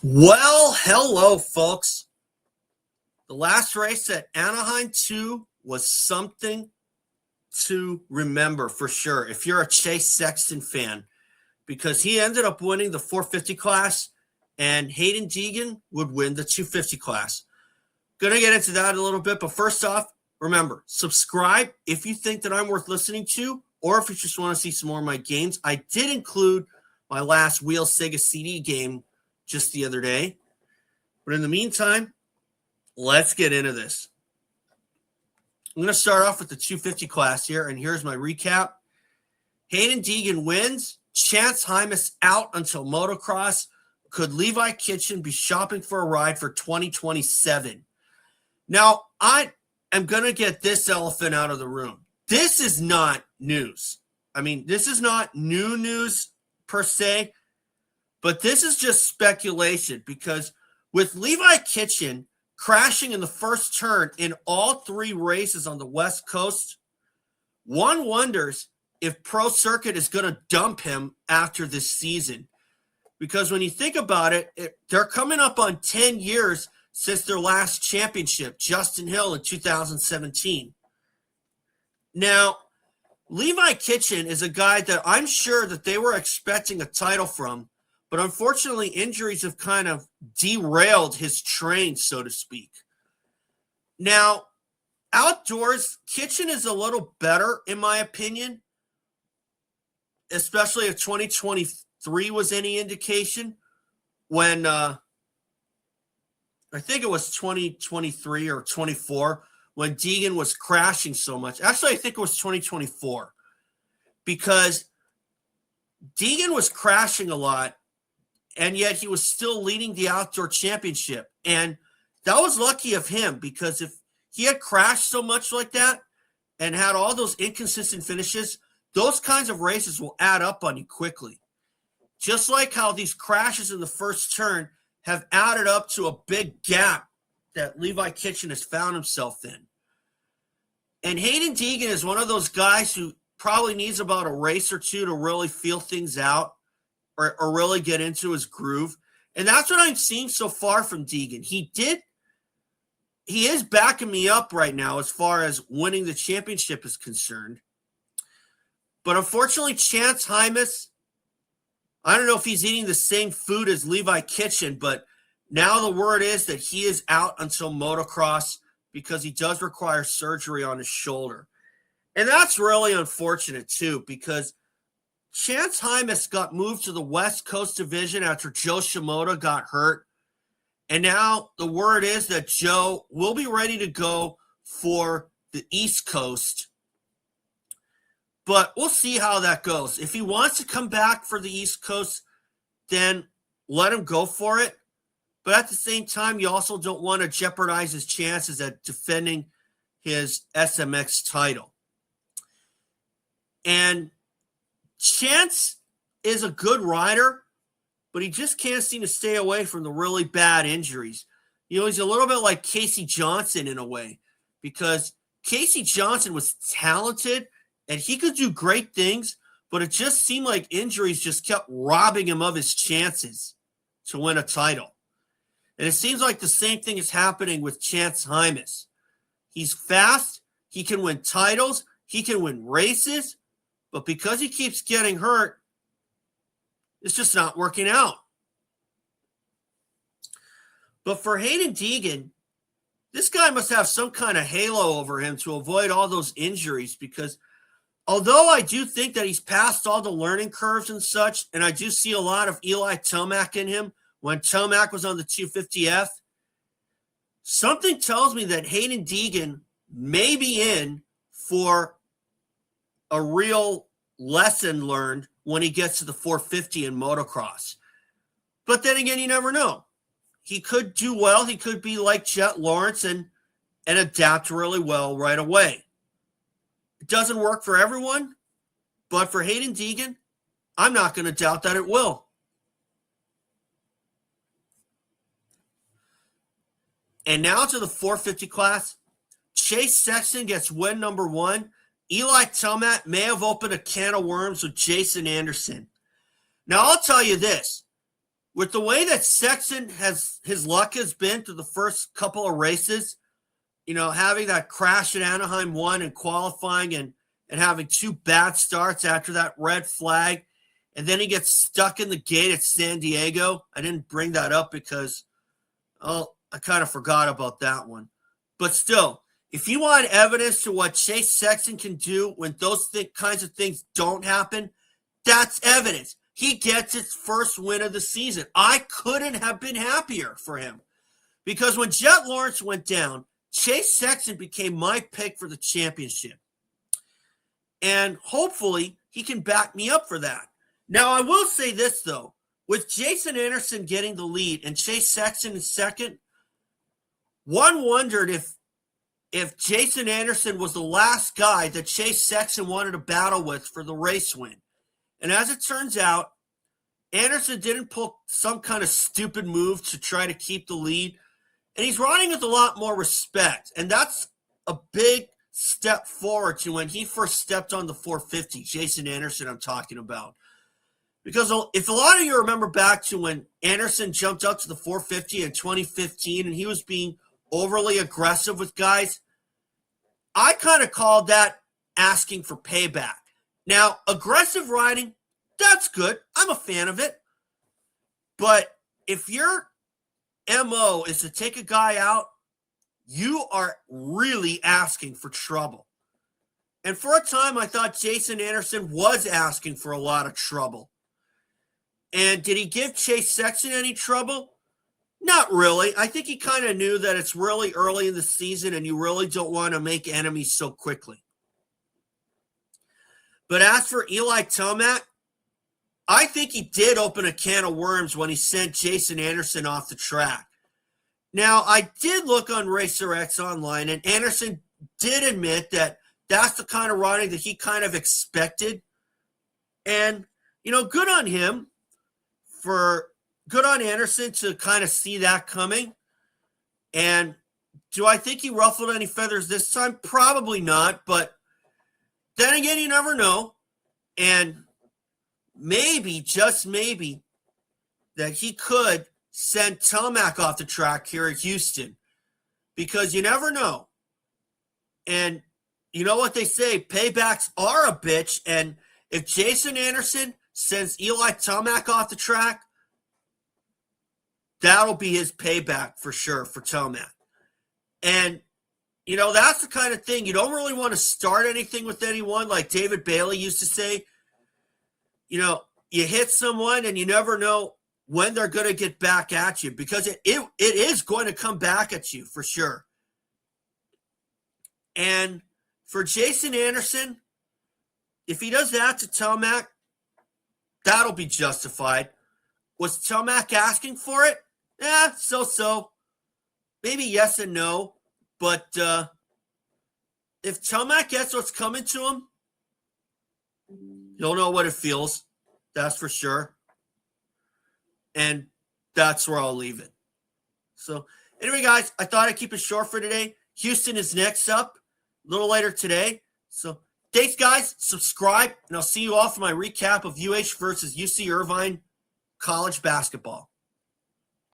Well, hello, folks. The last race at Anaheim 2 was something to remember for sure if you're a Chase Sexton fan, because he ended up winning the 450 class and Haiden Deegan would win the 250 class. Going to get into that a little bit, but first off, remember, subscribe if you think that I'm worth listening to, or if you just want to see some more of my games. I did include my last Wheel Sega CD game just the other day. But in the meantime, let's get into this. I'm going to start off with the 250 class here, and here's my recap. Haiden Deegan wins. Chance Hymas out until Motocross. Could Levi Kitchen be shopping for a ride for 2027? Now, I am going to get this elephant out of the room. This is not news. I mean, this is not new news per se, but this is just speculation because with Levi Kitchen crashing in the first turn in all three races on the West Coast, one wonders if Pro Circuit is going to dump him after this season. Because when you think about it, they're coming up on 10 years since their last championship, Justin Hill in 2017. Now, Levi Kitchen is a guy that I'm sure that they were expecting a title from, but unfortunately injuries have kind of derailed his train, so to speak. Now, outdoors, Kitchen is a little better, in my opinion, especially if 2023 was any indication when I think it was 2023 or 24 when Deegan was crashing so much. Actually, I think it was 2024 because Deegan was crashing a lot, and yet he was still leading the outdoor championship. And that was lucky of him because if he had crashed so much like that and had all those inconsistent finishes, those kinds of races will add up on you quickly. Just like how these crashes in the first turn have added up to a big gap that Levi Kitchen has found himself in. And Haiden Deegan is one of those guys who probably needs about a race or two to really feel things out or really get into his groove. And that's what I'm seeing so far from Deegan. He is backing me up right now as far as winning the championship is concerned. But unfortunately, Chance Hymas, I don't know if he's eating the same food as Levi Kitchen, but now the word is that he is out until Motocross because he does require surgery on his shoulder. And that's really unfortunate too, because Chance Hymas got moved to the West Coast Division after Joe Shimoda got hurt. And now the word is that Joe will be ready to go for the East Coast. But we'll see how that goes. If he wants to come back for the East Coast, then let him go for it. But at the same time, you also don't want to jeopardize his chances at defending his SMX title. And Chance is a good rider, but he just can't seem to stay away from the really bad injuries. You know, he's a little bit like Casey Johnson in a way, because Casey Johnson was talented and he could do great things, but it just seemed like injuries just kept robbing him of his chances to win a title. And it seems like the same thing is happening with Chance Hymas. He's fast, he can win titles, he can win races, but because he keeps getting hurt, it's just not working out. But for Haiden Deegan, this guy must have some kind of halo over him to avoid all those injuries, because although I do think that he's passed all the learning curves and such, and I do see a lot of Eli Tomac in him when Tomac was on the 250F, something tells me that Haiden Deegan may be in for a real lesson learned when he gets to the 450 in motocross. But then again, you never know. He could do well. He could be like Jet Lawrence and adapt really well right away. It doesn't work for everyone, but for Haiden Deegan, I'm not going to doubt that it will. And now to the 450 class. Chase Sexton gets win number 1. Eli Tomac may have opened a can of worms with Jason Anderson. Now, I'll tell you this. with the way that Sexton his luck has been through the first couple of races, having that crash at Anaheim 1 and qualifying and having 2 bad starts after that red flag, and then he gets stuck in the gate at San Diego. I didn't bring that up because, I kind of forgot about that one. But still, if you want evidence to what Chase Sexton can do when those kinds of things don't happen, that's evidence. He gets his first win of the season. I couldn't have been happier for him because when Jet Lawrence went down, Chase Sexton became my pick for the championship. And hopefully he can back me up for that. Now, I will say this, though. With Jason Anderson getting the lead and Chase Sexton in second, one wondered if Jason Anderson was the last guy that Chase Sexton wanted to battle with for the race win. And as it turns out, Anderson didn't pull some kind of stupid move to try to keep the lead. And he's riding with a lot more respect. And that's a big step forward to when he first stepped on the 450, Jason Anderson I'm talking about. Because if a lot of you remember back to when Anderson jumped up to the 450 in 2015 and he was being overly aggressive with guys, I kind of called that asking for payback. Now, aggressive riding, that's good. I'm a fan of it. But if your MO is to take a guy out, you are really asking for trouble. And for a time, I thought Jason Anderson was asking for a lot of trouble. And did he give Chase Sexton any trouble? Not really. I think he kind of knew that it's really early in the season and you really don't want to make enemies so quickly. But as for Eli Tomac, I think he did open a can of worms when he sent Jason Anderson off the track. Now, I did look on Racer X online, and Anderson did admit that that's the kind of riding that he kind of expected. And, good on him. Good on Anderson to kind of see that coming. And do I think he ruffled any feathers this time? Probably not, but then again, you never know. And maybe, just maybe, that he could send Tomac off the track here at Houston because you never know. And you know what they say, paybacks are a bitch. And if Jason Anderson sends Eli Tomac off the track, that'll be his payback for sure for Tomac. And, that's the kind of thing. You don't really want to start anything with anyone. Like David Bailey used to say, you hit someone and you never know when they're going to get back at you because it is going to come back at you for sure. And for Jason Anderson, if he does that to Tomac, that'll be justified. Was Tomac asking for it? So. Maybe yes and no. But if Tomac gets what's coming to him, he'll know what it feels. That's for sure. And that's where I'll leave it. So anyway, guys, I thought I'd keep it short for today. Houston is next up a little later today. So thanks, guys. Subscribe, and I'll see you all for my recap of UH versus UC Irvine college basketball.